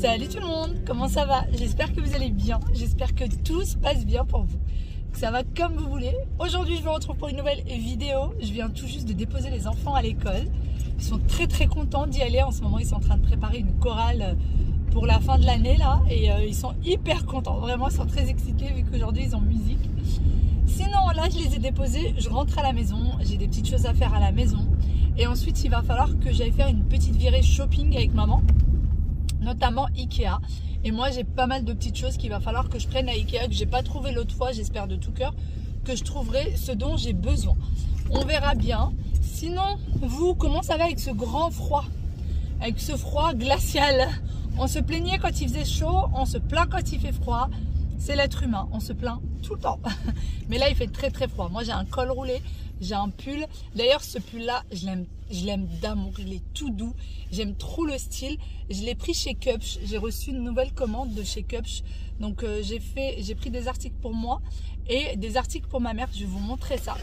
Salut tout le monde, comment ça va? J'espère que vous allez bien, j'espère que tout se passe bien pour vous, que ça va comme vous voulez. Aujourd'hui je vous retrouve pour une nouvelle vidéo. Je viens tout juste de déposer les enfants à l'école. Ils sont très contents d'y aller. En ce moment ils sont en train de préparer une chorale pour la fin de l'année là. Et ils sont hyper contents, vraiment ils sont très excités vu qu'aujourd'hui ils ont musique. Sinon là je les ai déposés, je rentre à la maison, j'ai des petites choses à faire à la maison. Et ensuite il va falloir que j'aille faire une petite virée shopping avec maman, notamment Ikea. Et moi j'ai pas mal de petites choses qu'il va falloir que je prenne à Ikea, que j'ai pas trouvé l'autre fois. J'espère de tout cœur que je trouverai ce dont j'ai besoin. On verra bien. Sinon vous, comment ça va avec ce grand froid, avec ce froid glacial? On se plaignait quand il faisait chaud, on se plaint quand il fait froid. C'est l'être humain, on se plaint tout le temps. Mais là il fait très froid. Moi j'ai un col roulé, j'ai un pull. D'ailleurs ce pull là je l'aime d'amour, il est tout doux. J'aime trop le style. Je l'ai pris chez Cupch. J'ai reçu une nouvelle commande de chez Cupch. Donc j'ai pris des articles pour moi et des articles pour ma mère. Je vais vous montrer ça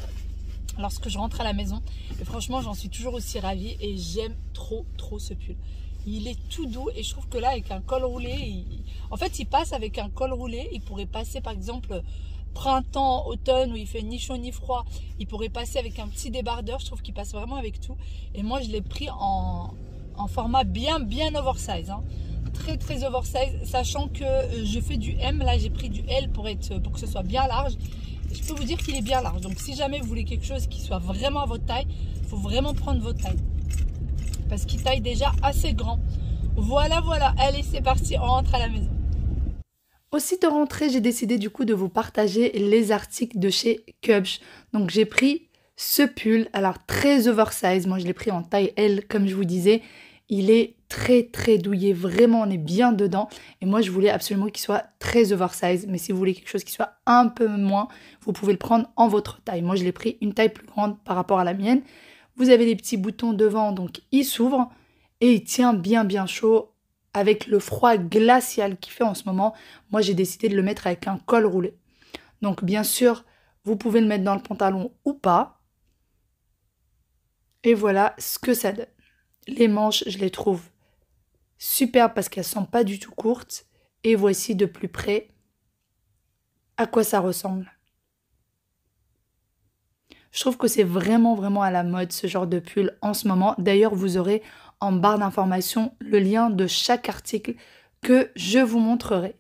lorsque je rentre à la maison. Et franchement j'en suis toujours aussi ravie et j'aime trop ce pull. Il est tout doux et je trouve que là avec un col roulé, en fait il passe avec un col roulé. Il pourrait passer par exemple printemps, automne où il fait ni chaud ni froid. Il pourrait passer avec un petit débardeur. Je trouve qu'il passe vraiment avec tout. Et moi je l'ai pris en format bien oversize, hein. Très oversize, sachant que je fais du M. Là j'ai pris du L pour que ce soit bien large. Et je peux vous dire qu'il est bien large. Donc si jamais vous voulez quelque chose qui soit vraiment à votre taille, il faut vraiment prendre votre taille, parce qu'il taille déjà assez grand. Voilà, allez c'est parti, on rentre à la maison. Aussitôt rentrée, j'ai décidé du coup de vous partager les articles de chez Cupch. Donc j'ai pris ce pull, alors très oversize, moi je l'ai pris en taille L comme je vous disais. Il est très douillet, vraiment on est bien dedans. Et moi je voulais absolument qu'il soit très oversize, mais si vous voulez quelque chose qui soit un peu moins, vous pouvez le prendre en votre taille. Moi je l'ai pris une taille plus grande par rapport à la mienne. Vous avez les petits boutons devant, donc il s'ouvre et il tient bien chaud. Avec le froid glacial qu'il fait en ce moment, moi j'ai décidé de le mettre avec un col roulé. Donc bien sûr, vous pouvez le mettre dans le pantalon ou pas. Et voilà ce que ça donne. Les manches, je les trouve superbes parce qu'elles ne sont pas du tout courtes. Et voici de plus près à quoi ça ressemble. Je trouve que c'est vraiment à la mode ce genre de pull en ce moment. D'ailleurs, vous aurez en barre d'informations le lien de chaque article que je vous montrerai.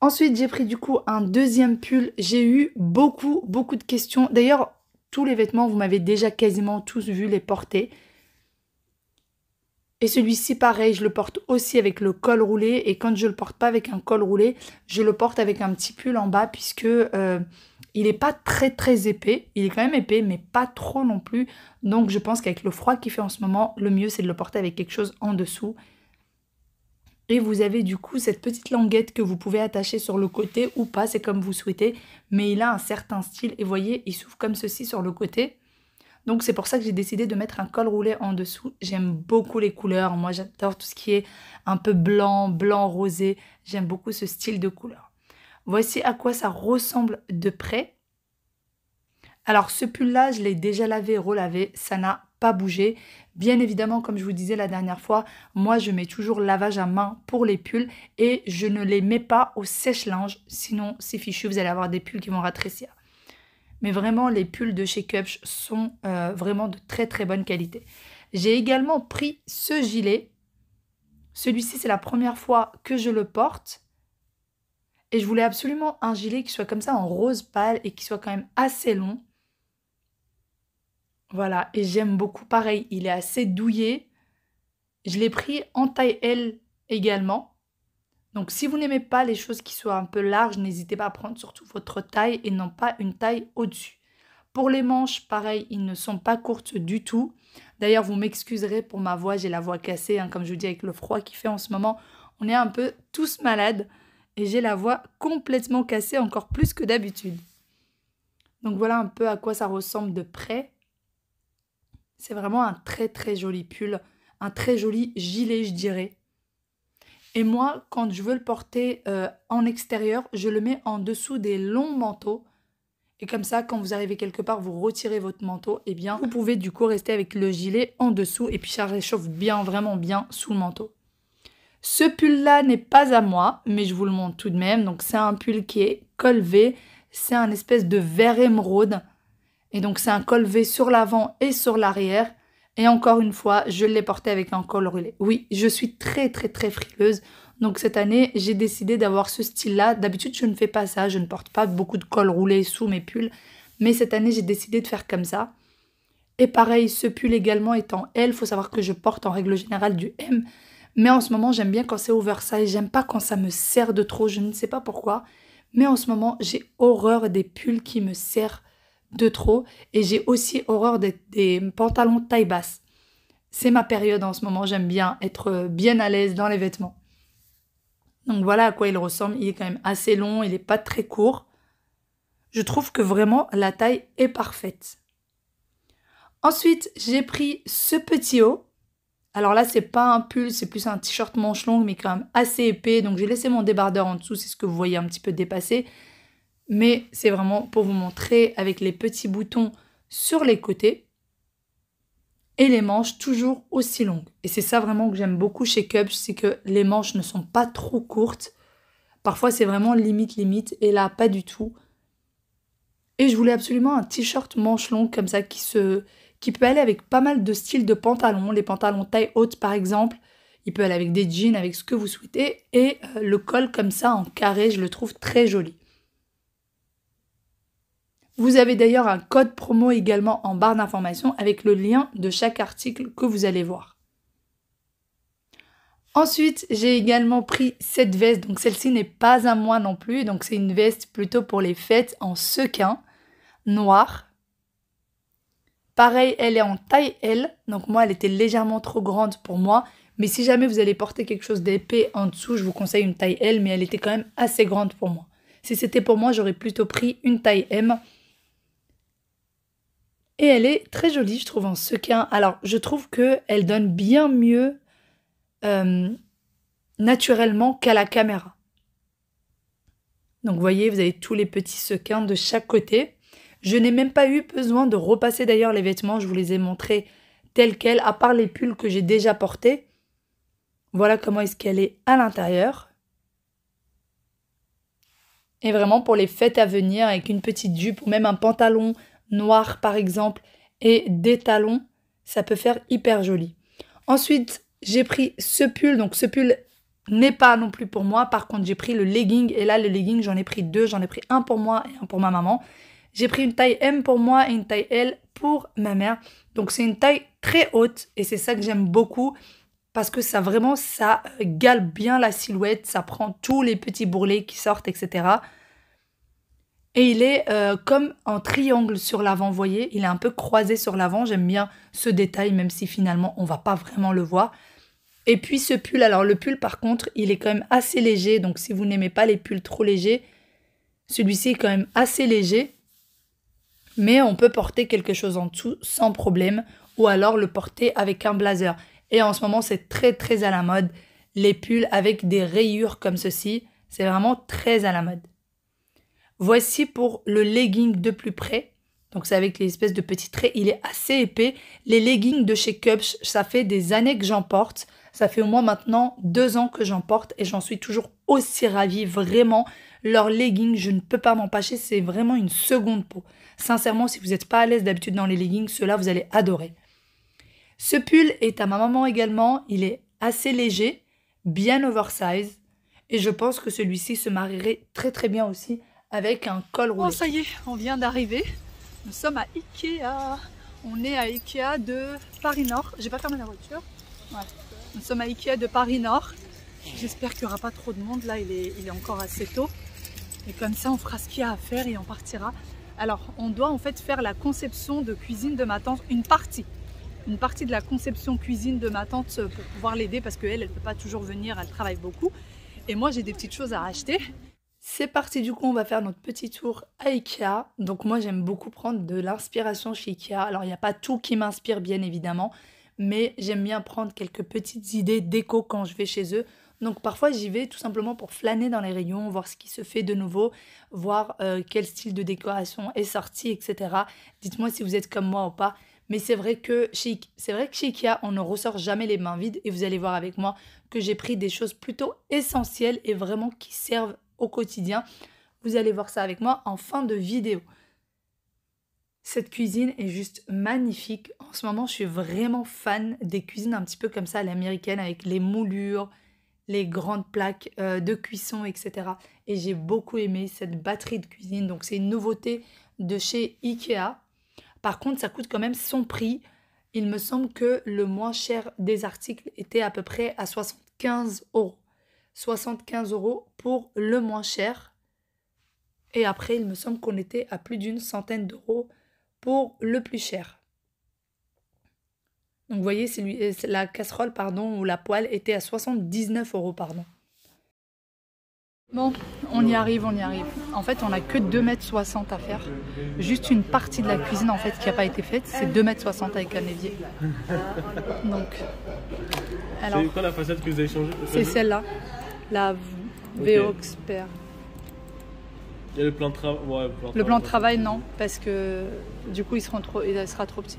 Ensuite, j'ai pris du coup un deuxième pull. J'ai eu beaucoup de questions. D'ailleurs, tous les vêtements, vous m'avez déjà quasiment tous vu les porter. Et celui-ci, pareil, je le porte aussi avec le col roulé. Et quand je le porte pas avec un col roulé, je le porte avec un petit pull en bas puisque il n'est pas très épais. Il est quand même épais, mais pas trop non plus. Donc je pense qu'avec le froid qu'il fait en ce moment, le mieux c'est de le porter avec quelque chose en dessous. Et vous avez du coup cette petite languette que vous pouvez attacher sur le côté ou pas, c'est comme vous souhaitez. Mais il a un certain style et vous voyez, il s'ouvre comme ceci sur le côté. Donc c'est pour ça que j'ai décidé de mettre un col roulé en dessous. J'aime beaucoup les couleurs. Moi j'adore tout ce qui est un peu blanc, rosé. J'aime beaucoup ce style de couleur. Voici à quoi ça ressemble de près. Alors ce pull là, je l'ai déjà lavé et relavé. Ça n'a pas bougé. Bien évidemment, comme je vous disais la dernière fois, moi je mets toujours lavage à main pour les pulls. Et je ne les mets pas au sèche-linge. Sinon c'est fichu, vous allez avoir des pulls qui vont rétrécir. Mais vraiment, les pulls de chez Cupch sont vraiment de très bonne qualité. J'ai également pris ce gilet. Celui-ci, c'est la première fois que je le porte. Et je voulais absolument un gilet qui soit comme ça en rose pâle et qui soit quand même assez long. Voilà, et j'aime beaucoup. Pareil, il est assez douillet. Je l'ai pris en taille L également. Donc si vous n'aimez pas les choses qui soient un peu larges, n'hésitez pas à prendre surtout votre taille et non pas une taille au-dessus. Pour les manches, pareil, ils ne sont pas courtes du tout. D'ailleurs, vous m'excuserez pour ma voix, j'ai la voix cassée, hein, comme je vous dis, avec le froid qu'il fait en ce moment. On est un peu tous malades et j'ai la voix complètement cassée, encore plus que d'habitude. Donc voilà un peu à quoi ça ressemble de près. C'est vraiment un très joli pull, un très joli gilet, je dirais. Et moi, quand je veux le porter en extérieur, je le mets en dessous des longs manteaux. Et comme ça, quand vous arrivez quelque part, vous retirez votre manteau, et bien vous pouvez du coup rester avec le gilet en dessous. Et puis ça réchauffe bien, vraiment bien sous le manteau. Ce pull-là n'est pas à moi, mais je vous le montre tout de même. Donc c'est un pull qui est col V, c'est un espèce de vert émeraude. Et donc c'est un col V sur l'avant et sur l'arrière. Et encore une fois, je l'ai porté avec un col roulé. Oui, je suis très frileuse. Donc cette année, j'ai décidé d'avoir ce style-là. D'habitude, je ne fais pas ça. Je ne porte pas beaucoup de col roulé sous mes pulls. Mais cette année, j'ai décidé de faire comme ça. Et pareil, ce pull également est en L. Il faut savoir que je porte en règle générale du M. Mais en ce moment, j'aime bien quand c'est oversize. J'aime pas quand ça me serre de trop. Je ne sais pas pourquoi. Mais en ce moment, j'ai horreur des pulls qui me serrent de trop. Et j'ai aussi horreur des pantalons taille basse. C'est ma période en ce moment. J'aime bien être bien à l'aise dans les vêtements. Donc voilà à quoi il ressemble. Il est quand même assez long. Il n'est pas très court. Je trouve que vraiment la taille est parfaite. Ensuite, j'ai pris ce petit haut. Alors là, c'est pas un pull, c'est plus un t-shirt manche longue, mais quand même assez épais. Donc j'ai laissé mon débardeur en dessous, c'est ce que vous voyez un petit peu dépassé. Mais c'est vraiment pour vous montrer avec les petits boutons sur les côtés. Et les manches toujours aussi longues. Et c'est ça vraiment que j'aime beaucoup chez Cubs, c'est que les manches ne sont pas trop courtes. Parfois, c'est vraiment limite. Et là, pas du tout. Et je voulais absolument un t-shirt manche longue comme ça qui peut aller avec pas mal de styles de pantalons. Les pantalons taille haute par exemple. Il peut aller avec des jeans, avec ce que vous souhaitez. Et le col comme ça en carré, je le trouve très joli. Vous avez d'ailleurs un code promo également en barre d'information avec le lien de chaque article que vous allez voir. Ensuite, j'ai également pris cette veste. Donc celle-ci n'est pas à moi non plus. Donc c'est une veste plutôt pour les fêtes en sequin noir. Pareil, elle est en taille L. Donc moi, elle était légèrement trop grande pour moi. Mais si jamais vous allez porter quelque chose d'épais en dessous, je vous conseille une taille L. Mais elle était quand même assez grande pour moi. Si c'était pour moi, j'aurais plutôt pris une taille M. Et elle est très jolie, je trouve, en sequin. Alors, je trouve qu'elle donne bien mieux naturellement qu'à la caméra. Donc, vous voyez, vous avez tous les petits sequins de chaque côté. Je n'ai même pas eu besoin de repasser d'ailleurs les vêtements. Je vous les ai montrés tels quels, à part les pulls que j'ai déjà portés. Voilà comment est-ce qu'elle est à l'intérieur. Et vraiment pour les fêtes à venir, avec une petite jupe ou même un pantalon noir par exemple et des talons, ça peut faire hyper joli. Ensuite, j'ai pris ce pull. Donc ce pull n'est pas non plus pour moi. Par contre, j'ai pris le legging. Et là, le legging, j'en ai pris deux. J'en ai pris un pour moi et un pour ma maman. J'ai pris une taille M pour moi et une taille L pour ma mère. Donc c'est une taille très haute et c'est ça que j'aime beaucoup parce que ça vraiment, ça gale bien la silhouette. Ça prend tous les petits bourrelets qui sortent, etc. Et il est comme en triangle sur l'avant, vous voyez. Il est un peu croisé sur l'avant. J'aime bien ce détail, même si finalement, on va pas vraiment le voir. Et puis ce pull, alors le pull par contre, il est quand même assez léger. Donc si vous n'aimez pas les pulls trop légers, celui-ci est quand même assez léger. Mais on peut porter quelque chose en dessous sans problème. Ou alors le porter avec un blazer. Et en ce moment, c'est très à la mode. Les pulls avec des rayures comme ceci. C'est vraiment très à la mode. Voici pour le legging de plus près. Donc c'est avec les espèces de petits traits. Il est assez épais. Les leggings de chez Cubs, ça fait des années que j'en porte. Ça fait au moins maintenant 2 ans que j'en porte. Et j'en suis toujours aussi ravie. Vraiment, leurs leggings, je ne peux pas m'en passer. C'est vraiment une seconde peau. Sincèrement, si vous n'êtes pas à l'aise d'habitude dans les leggings, ceux-là, vous allez adorer. Ce pull est à ma maman également. Il est assez léger, bien oversize. Et je pense que celui-ci se marierait très bien aussi avec un col roulé. Oh, ça y est, on vient d'arriver. Nous sommes à Ikea. On est à Ikea de Paris Nord. J'ai pas fermé la voiture. Ouais. Nous sommes à Ikea de Paris Nord. J'espère qu'il n'y aura pas trop de monde. Là, il est encore assez tôt. Et comme ça, on fera ce qu'il y a à faire et on partira. Alors, on doit en fait faire la conception de cuisine de ma tante. Une partie de la conception cuisine de ma tante pour pouvoir l'aider parce qu'elle ne peut pas toujours venir. Elle travaille beaucoup. Et moi, j'ai des petites choses à acheter. C'est parti, du coup, on va faire notre petit tour à Ikea. Donc moi, j'aime beaucoup prendre de l'inspiration chez Ikea. Alors, il n'y a pas tout qui m'inspire, bien évidemment. Mais j'aime bien prendre quelques petites idées déco quand je vais chez eux. Donc parfois, j'y vais tout simplement pour flâner dans les rayons, voir ce qui se fait de nouveau, voir quel style de décoration est sorti, etc. Dites-moi si vous êtes comme moi ou pas. Mais c'est vrai que chez Ikea, on ne ressort jamais les mains vides. Et vous allez voir avec moi que j'ai pris des choses plutôt essentielles et vraiment qui servent au quotidien. Vous allez voir ça avec moi en fin de vidéo. Cette cuisine est juste magnifique. En ce moment, je suis vraiment fan des cuisines un petit peu comme ça à l'américaine, avec les moulures, les grandes plaques de cuisson, etc. Et j'ai beaucoup aimé cette batterie de cuisine. Donc, c'est une nouveauté de chez Ikea. Par contre, ça coûte quand même son prix. Il me semble que le moins cher des articles était à peu près à 75 euros. 75 euros pour le moins cher. Et après, il me semble qu'on était à plus d'une centaine d'euros pour le plus cher. Donc vous voyez, la casserole, pardon, ou la poêle était à 79 euros, pardon. Bon, on y arrive, on y arrive. En fait, on n'a que 2,60 m à faire. Juste une partie de la cuisine, en fait, qui n'a pas été faite, c'est 2,60 m avec un évier. Donc, alors... C'est quoi la façade que vous avez changée? C'est celle-là, la VO Expert. Il y a le plan de travail. Ouais, le plan de travail, non, parce que du coup, il sera trop petit.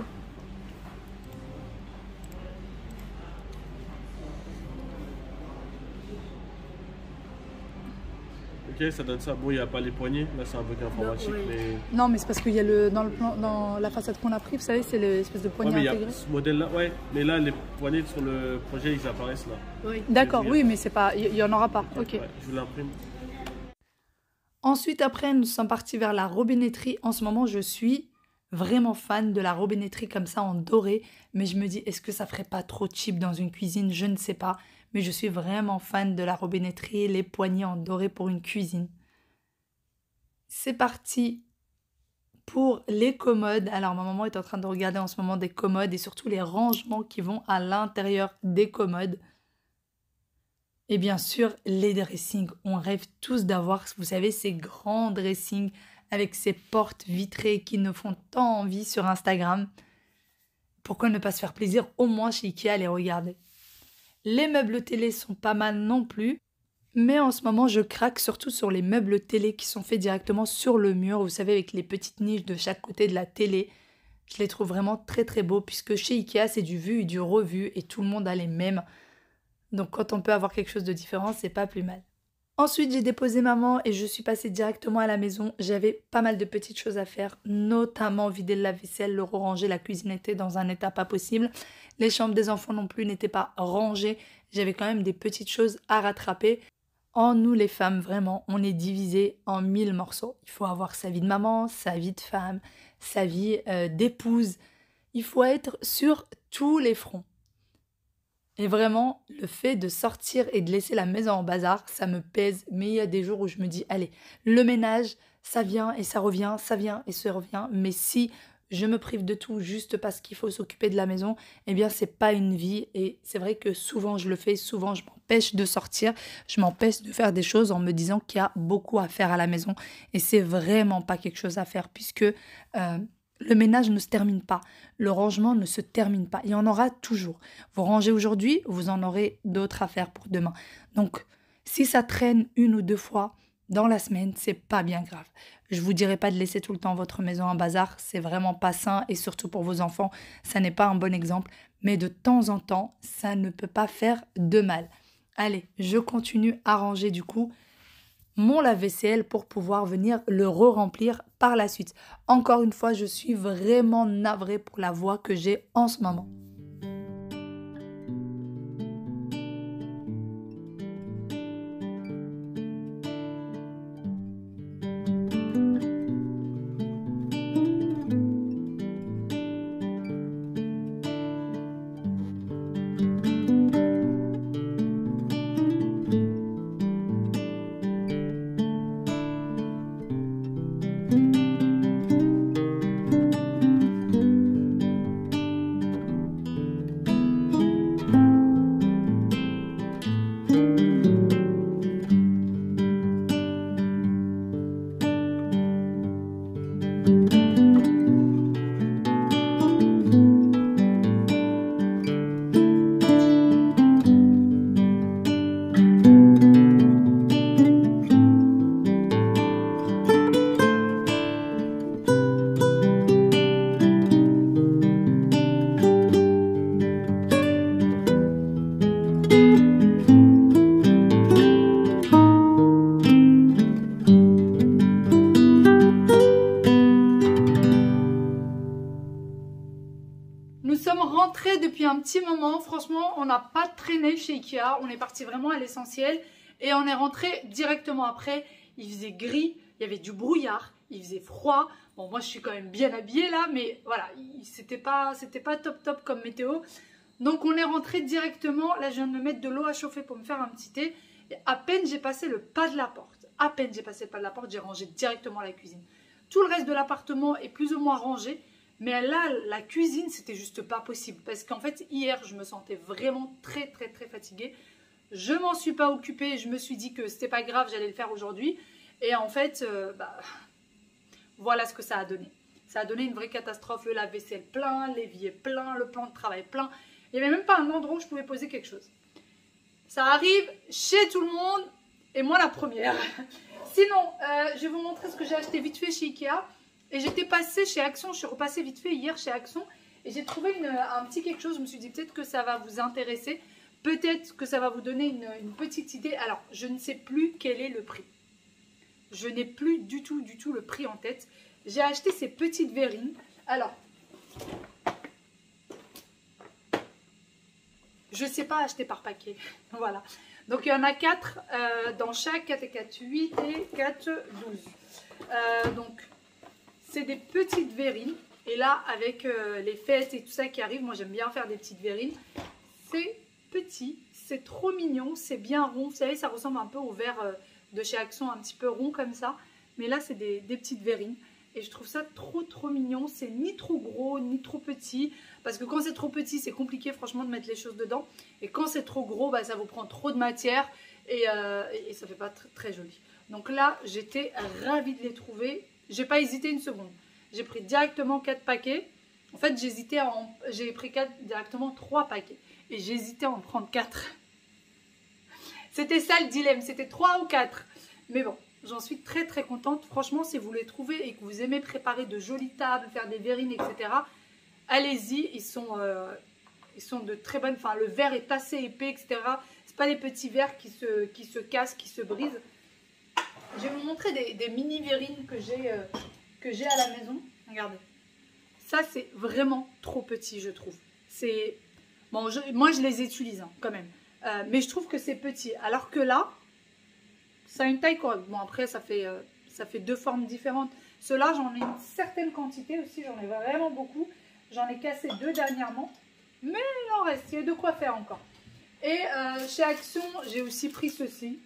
Ok, ça donne ça. Bon, il n'y a pas les poignées. Là, c'est un peu informatique. Oui. Mais... Non, mais c'est parce qu'il y a dans la façade qu'on a pris, vous savez, c'est l'espèce de poignée intégrée. Ce modèle-là, ouais. Mais là, les poignées sur le projet, ils apparaissent là. Oui. D'accord, oui, mais c'est pas, il n'y en aura pas. Ok. Ouais, je vous l'imprime. Ensuite, après, nous sommes partis vers la robinetterie. En ce moment, je suis vraiment fan de la robinetterie comme ça en doré. Mais je me dis, est-ce que ça ferait pas trop cheap dans une cuisine? Je ne sais pas. Mais je suis vraiment fan de la robinetterie, les poignées en doré pour une cuisine. C'est parti pour les commodes. Alors, ma maman est en train de regarder en ce moment des commodes et surtout les rangements qui vont à l'intérieur des commodes. Et bien sûr, les dressings. On rêve tous d'avoir, vous savez, ces grands dressings avec ces portes vitrées qui nous font tant envie sur Instagram. Pourquoi ne pas se faire plaisir au moins chez Ikea à les regarder? Les meubles télé sont pas mal non plus. Mais en ce moment, je craque surtout sur les meubles télé qui sont faits directement sur le mur. Vous savez, avec les petites niches de chaque côté de la télé. Je les trouve vraiment très très beaux puisque chez Ikea, c'est du vu et du revu et tout le monde a les mêmes. Donc quand on peut avoir quelque chose de différent, c'est pas plus mal. Ensuite, j'ai déposé maman et je suis passée directement à la maison. J'avais pas mal de petites choses à faire, notamment vider le lave-vaisselle, le ranger. La cuisine était dans un état pas possible. Les chambres des enfants non plus n'étaient pas rangées. J'avais quand même des petites choses à rattraper. En nous les femmes, vraiment, on est divisé en 1000 morceaux. Il faut avoir sa vie de maman, sa vie de femme, sa vie d'épouse. Il faut être sur tous les fronts. Et vraiment, le fait de sortir et de laisser la maison en bazar, ça me pèse. Mais il y a des jours où je me dis, allez, le ménage, ça vient et ça revient, ça vient et ça revient. Mais si je me prive de tout juste parce qu'il faut s'occuper de la maison, eh bien, c'est pas une vie. Et c'est vrai que souvent, je le fais, souvent, je m'empêche de sortir, je m'empêche de faire des choses en me disant qu'il y a beaucoup à faire à la maison. Et c'est vraiment pas quelque chose à faire puisque... le ménage ne se termine pas, le rangement ne se termine pas, il y en aura toujours. Vous rangez aujourd'hui, vous en aurez d'autres à faire pour demain. Donc, si ça traîne 1 ou 2 fois dans la semaine, c'est pas bien grave. Je vous dirai pas de laisser tout le temps votre maison en bazar, c'est vraiment pas sain et surtout pour vos enfants, ça n'est pas un bon exemple. Mais de temps en temps, ça ne peut pas faire de mal. Allez, je continue à ranger du coup mon lave-vaisselle pour pouvoir venir le re-remplir par la suite. Encore une fois, je suis vraiment navrée pour la voix que j'ai en ce moment. Nous sommes rentrés depuis un petit moment. Franchement, on n'a pas traîné chez Ikea. On est parti vraiment à l'essentiel. Et on est rentré directement après. Il faisait gris, il y avait du brouillard, il faisait froid. Bon, moi, je suis quand même bien habillée là, mais voilà, c'était pas top comme météo. Donc, on est rentré directement. Là, je viens de me mettre de l'eau à chauffer pour me faire un petit thé. Et à peine j'ai passé le pas de la porte. À peine j'ai passé le pas de la porte, j'ai rangé directement la cuisine. Tout le reste de l'appartement est plus ou moins rangé. Mais là, la cuisine, c'était juste pas possible. Parce qu'en fait, hier, je me sentais vraiment très fatiguée. Je m'en suis pas occupée. Je me suis dit que c'était pas grave, j'allais le faire aujourd'hui. Et en fait, voilà ce que ça a donné. Ça a donné une vraie catastrophe. Le lave-vaisselle plein, l'évier plein, le plan de travail plein. Il n'y avait même pas un endroit où je pouvais poser quelque chose. Ça arrive chez tout le monde. Et moi, la première. Sinon, je vais vous montrer ce que j'ai acheté vite fait chez Ikea. Et j'étais passée chez Action, je suis repassée vite fait hier chez Action et j'ai trouvé un petit quelque chose. Je me suis dit peut-être que ça va vous intéresser, peut-être que ça va vous donner une petite idée. Alors, je ne sais plus quel est le prix. Je n'ai plus du tout le prix en tête. J'ai acheté ces petites verrines. Alors, je ne sais pas acheter par paquet. Voilà. Donc, il y en a 4 dans chaque. 4 et 4, 8 et 4, 12. Donc, c'est des petites verrines. Et là, avec les fêtes et tout ça qui arrive, moi j'aime bien faire des petites verrines. C'est petit, c'est trop mignon, c'est bien rond. Vous savez, ça ressemble un peu au verre de chez Action, un petit peu rond comme ça. Mais là, c'est des petites verrines. Et je trouve ça trop mignon. C'est ni trop gros, ni trop petit. Parce que quand c'est trop petit, c'est compliqué franchement de mettre les choses dedans. Et quand c'est trop gros, bah, ça vous prend trop de matière. Et ça fait pas très joli. Donc là, j'étais ravie de les trouver. J'ai pas hésité une seconde. J'ai pris directement 4 paquets. En fait, j'ai pris directement 3 paquets. Et j'hésitais à en prendre 4. C'était ça le dilemme. C'était 3 ou 4. Mais bon, j'en suis très contente. Franchement, si vous les trouvez et que vous aimez préparer de jolies tables, faire des verrines, etc. Allez-y. Ils sont de très bonnes. Enfin, le verre est assez épais, etc. C'est pas des petits verres qui se cassent, qui se brisent. Je vais vous montrer des mini verrines que j'ai à la maison. Regardez. Ça, c'est vraiment trop petit, je trouve. Bon, moi, je les utilise hein, quand même. Mais je trouve que c'est petit. Alors que là, ça a une taille correcte. Bon, après, ça fait 2 formes différentes. Ceux-là, j'en ai une certaine quantité aussi. J'en ai vraiment beaucoup. J'en ai cassé 2 dernièrement. Mais il en reste. Il y a de quoi faire encore. Et chez Action, j'ai aussi pris ceci.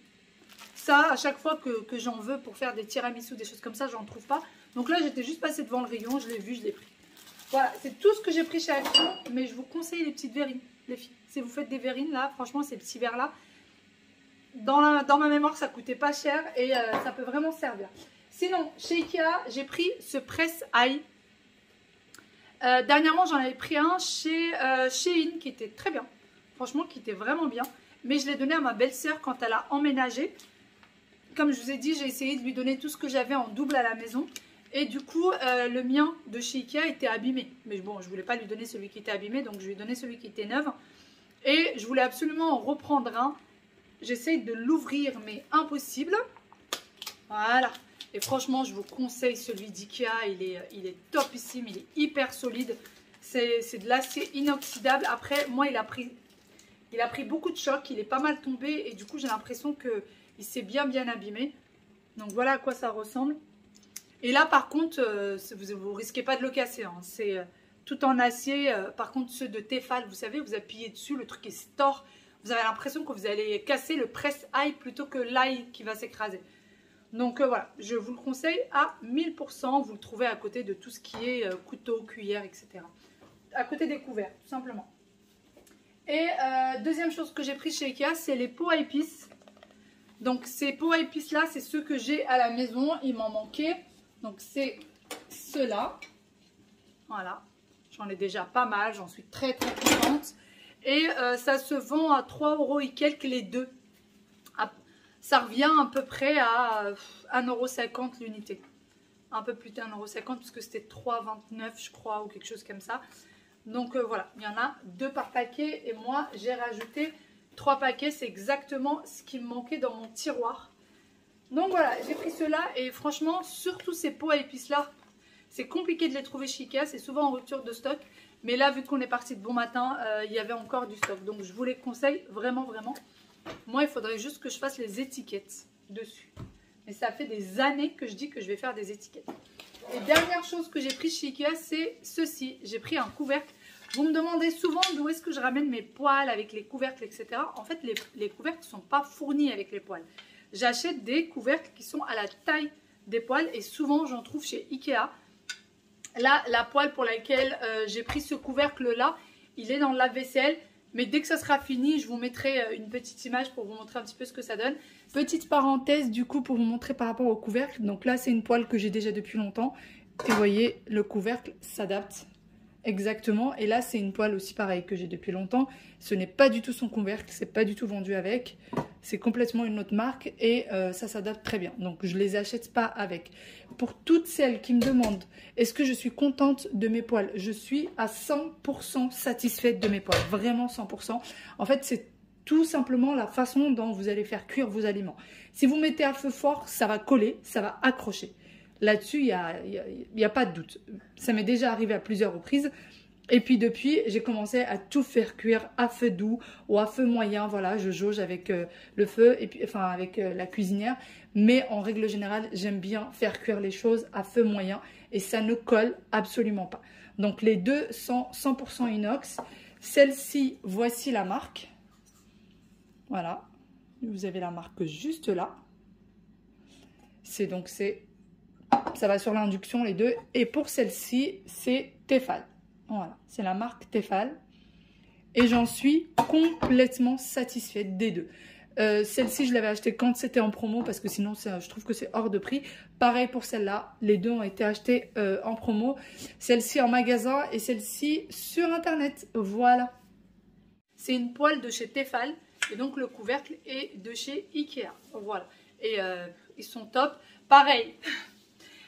Ça, à chaque fois que j'en veux pour faire des tiramisu, des choses comme ça, j'en trouve pas. Donc là, j'étais juste passée devant le rayon, je l'ai vu, je l'ai pris. Voilà, c'est tout ce que j'ai pris chez Action. Mais je vous conseille les petites verrines, les filles. Si vous faites des verrines, là, franchement, ces petits verres-là, dans ma mémoire, ça coûtait pas cher et ça peut vraiment servir. Sinon, chez Ikea, j'ai pris ce presse-ail. Dernièrement, j'en avais pris un chez Shein qui était très bien. Franchement, qui était vraiment bien. Mais je l'ai donné à ma belle-sœur quand elle a emménagé. Comme je vous ai dit, j'ai essayé de lui donner tout ce que j'avais en double à la maison. Et du coup, le mien de chez Ikea était abîmé. Mais bon, je ne voulais pas lui donner celui qui était abîmé, donc je lui ai donné celui qui était neuf. Et je voulais absolument en reprendre un. J'essaye de l'ouvrir, mais impossible. Voilà. Et franchement, je vous conseille celui d'Ikea. Il est topissime, il est hyper solide. C'est de l'acier inoxydable. Après, moi, il a pris beaucoup de chocs. Il est pas mal tombé. Et du coup, j'ai l'impression qu'il s'est bien abîmé. Donc, voilà à quoi ça ressemble. Et là, par contre, vous risquez pas de le casser. Hein. C'est tout en acier. Par contre, ceux de Tefal, vous savez, vous appuyez dessus, le truc est se tord. Vous avez l'impression que vous allez casser le presse-ail plutôt que l'ail qui va s'écraser. Donc voilà, je vous le conseille à 1000%. Vous le trouvez à côté de tout ce qui est couteau, cuillère, etc. À côté des couverts, tout simplement. Et deuxième chose que j'ai pris chez Ikea, c'est les pots à épices. Donc ces pots à épices là, c'est ceux que j'ai à la maison. Il m'en manquait. Donc c'est ceux-là. Voilà. J'en ai déjà pas mal. J'en suis très contente. Et ça se vend à 3 € et quelques les deux. Ça revient à peu près à 1,50 € l'unité. Un peu plus de 1,50 € parce que c'était 3,29 € je crois ou quelque chose comme ça. Donc voilà, il y en a 2 par paquet et moi j'ai rajouté 3 paquets. C'est exactement ce qui me manquait dans mon tiroir. Donc voilà, j'ai pris ceux-là et franchement, surtout ces pots à épices là, c'est compliqué de les trouver chez Ikea. C'est souvent en rupture de stock. Mais là, vu qu'on est parti de bon matin, il y avait encore du stock. Donc, je vous les conseille vraiment, vraiment. Moi, il faudrait juste que je fasse les étiquettes dessus. Mais ça fait des années que je dis que je vais faire des étiquettes. Et dernière chose que j'ai pris chez Ikea, c'est ceci. J'ai pris un couvercle. Vous me demandez souvent d'où est-ce que je ramène mes poêles avec les couvercles, etc. En fait, les couvercles ne sont pas fournis avec les poêles. J'achète des couvercles qui sont à la taille des poêles et souvent, j'en trouve chez Ikea. Là, la poêle pour laquelle j'ai pris ce couvercle-là, il est dans le lave-vaisselle. Mais dès que ça sera fini, je vous mettrai une petite image pour vous montrer un petit peu ce que ça donne. Petite parenthèse du coup pour vous montrer par rapport au couvercle. Donc là, c'est une poêle que j'ai déjà depuis longtemps. Et vous voyez, le couvercle s'adapte exactement. Et là, c'est une poêle aussi pareille que j'ai depuis longtemps. Ce n'est pas du tout son couvercle, c'est pas du tout vendu avec. C'est complètement une autre marque et ça s'adapte très bien. Donc, je ne les achète pas avec. Pour toutes celles qui me demandent, est-ce que je suis contente de mes poêles? Je suis à 100% satisfaite de mes poêles. Vraiment 100%. En fait, c'est tout simplement la façon dont vous allez faire cuire vos aliments. Si vous mettez à feu fort, ça va coller, ça va accrocher. Là-dessus, il n'y a pas de doute. Ça m'est déjà arrivé à plusieurs reprises. Et puis depuis, j'ai commencé à tout faire cuire à feu doux ou à feu moyen. Voilà, je jauge avec le feu, et puis, enfin avec la cuisinière. Mais en règle générale, j'aime bien faire cuire les choses à feu moyen. Et ça ne colle absolument pas. Donc les deux sont 100% inox. Celle-ci, voici la marque. Voilà, vous avez la marque juste là. Ça va sur l'induction les deux. Et pour celle-ci, c'est Tefal. Voilà, c'est la marque Tefal. Et j'en suis complètement satisfaite des deux. Celle-ci, je l'avais achetée quand c'était en promo parce que sinon, je trouve que c'est hors de prix. Pareil pour celle-là, les deux ont été achetés en promo. Celle-ci en magasin et celle-ci sur Internet. Voilà. C'est une poêle de chez Tefal et donc le couvercle est de chez Ikea. Voilà. Et ils sont top. Pareil,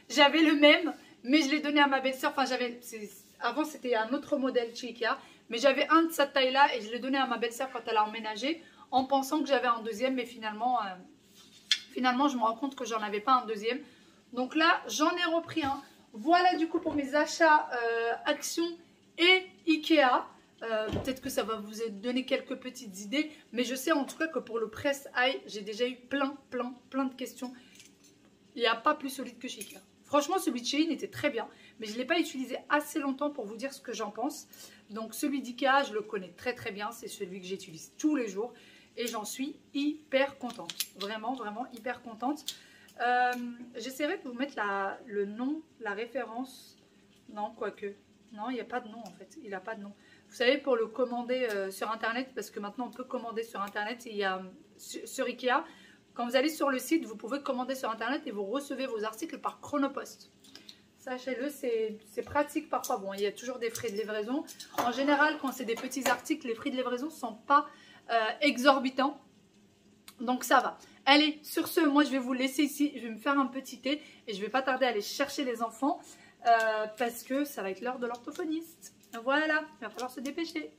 j'avais le même, mais je l'ai donné à ma belle-sœur. Enfin, avant, c'était un autre modèle chez Ikea. Mais j'avais un de cette taille-là et je l'ai donné à ma belle-sœur quand elle a emménagé en pensant que j'avais un deuxième. Mais finalement, je me rends compte que j'en avais pas un deuxième. Donc là, j'en ai repris un. Voilà du coup pour mes achats Action et Ikea. Peut-être que ça va vous donner quelques petites idées. Mais je sais en tout cas que pour le presse ail, j'ai déjà eu plein de questions. Il n'y a pas plus solide que chez Ikea. Franchement, celui de Shein était très bien, mais je ne l'ai pas utilisé assez longtemps pour vous dire ce que j'en pense. Donc celui d'Ikea, je le connais très bien. C'est celui que j'utilise tous les jours et j'en suis hyper contente. Vraiment hyper contente. J'essaierai de vous mettre le nom, la référence. Non, quoique. Non, il n'y a pas de nom en fait. Il n'a pas de nom. Vous savez, pour le commander sur Internet, parce que maintenant on peut commander sur Internet, il y a sur Ikea. Quand vous allez sur le site, vous pouvez commander sur Internet et vous recevez vos articles par Chronopost. Sachez-le, c'est pratique parfois. Bon, il y a toujours des frais de livraison. En général, quand c'est des petits articles, les prix de livraison ne sont pas exorbitants. Donc ça va. Allez, sur ce, moi je vais vous laisser ici. Je vais me faire un petit thé et je ne vais pas tarder à aller chercher les enfants parce que ça va être l'heure de l'orthophoniste. Voilà, il va falloir se dépêcher.